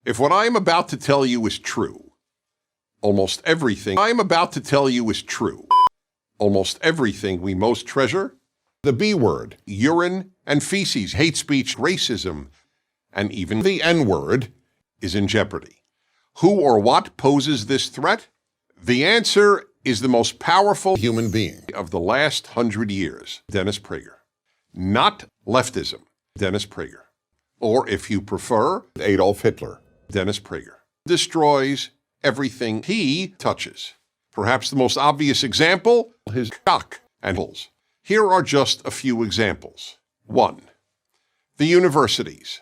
If what I am about to tell you is true, almost everything I am about to tell you is true. Almost everything we most treasure, the B word, urine and feces, hate speech, racism, and even the N word, is in jeopardy. Who or what poses this threat? The answer is the most powerful human being of the last 100 years, Dennis Prager. Not leftism, Dennis Prager. Or, if you prefer, Adolf Hitler, Dennis Prager. Destroys everything he touches. Perhaps the most obvious example, his cock and balls. Here are just a few examples. 1. The universities.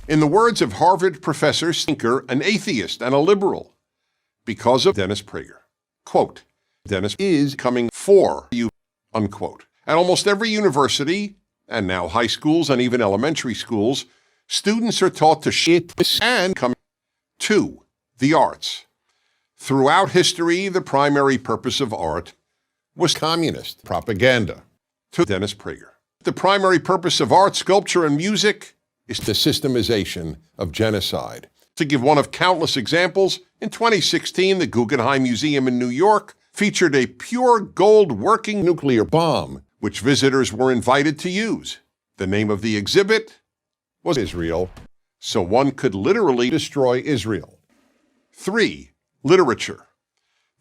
In the words of Harvard professor Stinker, an atheist and a liberal, because of Dennis Prager. Quote, Dennis is coming for you, unquote. At almost every university, and now high schools and even elementary schools, students are taught to shit and come. 2. The arts. Throughout history, the primary purpose of art was communist propaganda. To Dennis Prager. The primary purpose of art, sculpture, and music is the systemization of genocide. To give one of countless examples, in 2016, the Guggenheim Museum in New York featured a pure gold working nuclear bomb, which visitors were invited to use. The name of the exhibit was Israel, so one could literally destroy Israel. 3. Literature.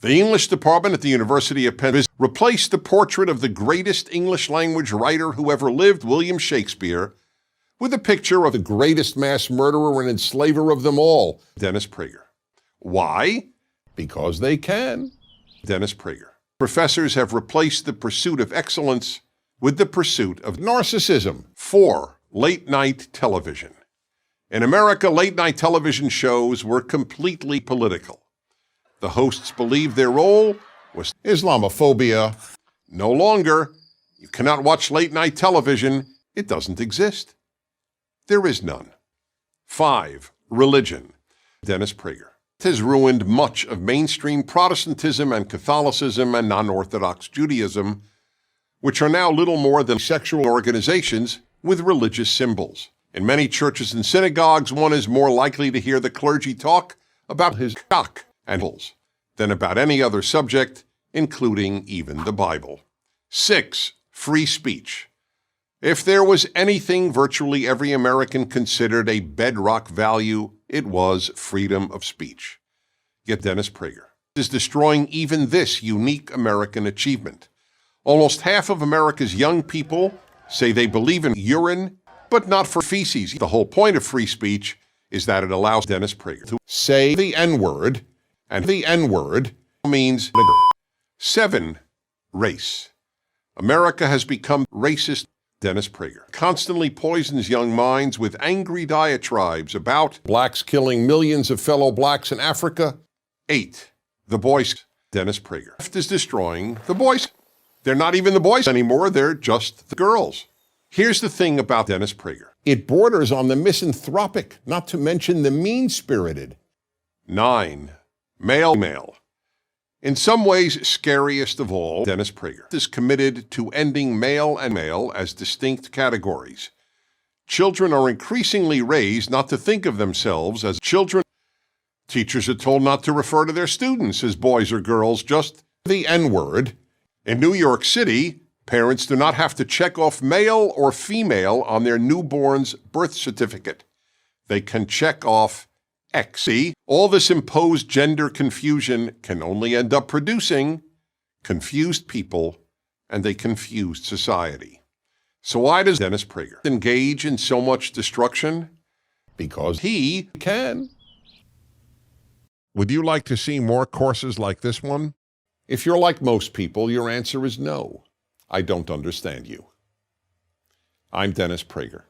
The English department at the University of Penn replaced the portrait of the greatest English language writer who ever lived, William Shakespeare, with a picture of the greatest mass murderer and enslaver of them all, Dennis Prager. Why? Because they can. Dennis Prager. Professors have replaced the pursuit of excellence with the pursuit of narcissism. 4. Late-night television. In America, late-night television shows were completely political. The hosts believed their role was Islamophobia. No longer. You cannot watch late-night television. It doesn't exist. There is none. 5. Religion. Dennis Prager. It has ruined much of mainstream Protestantism and Catholicism and non-Orthodox Judaism, which are now little more than sexual organizations with religious symbols. In many churches and synagogues, one is more likely to hear the clergy talk about his cock and balls than about any other subject, including even the Bible. 6. Free speech. If there was anything virtually every American considered a bedrock value, it was freedom of speech. Yet Dennis Prager is destroying even this unique American achievement. Almost half of America's young people say they believe in urine, but not for feces. The whole point of free speech is that it allows Dennis Prager to say the N-word, and the N-word means nigger. 7. Race. America has become racist. Dennis Prager constantly poisons young minds with angry diatribes about blacks killing millions of fellow blacks in Africa. 8. The boys. Dennis Prager is destroying the boys. They're not even the boys anymore, they're just the girls. Here's the thing about Dennis Prager. It borders on the misanthropic, not to mention the mean-spirited. 9. Male. In some ways, scariest of all, Dennis Prager is committed to ending male and male as distinct categories. Children are increasingly raised not to think of themselves as children. Teachers are told not to refer to their students as boys or girls, just the N-word. In New York City, parents do not have to check off male or female on their newborn's birth certificate. They can check off X. See, all this imposed gender confusion can only end up producing confused people and a confused society. So why does Dennis Prager engage in so much destruction? Because he can. Would you like to see more courses like this one? If you're like most people, your answer is no. I don't understand you. I'm Dennis Prager.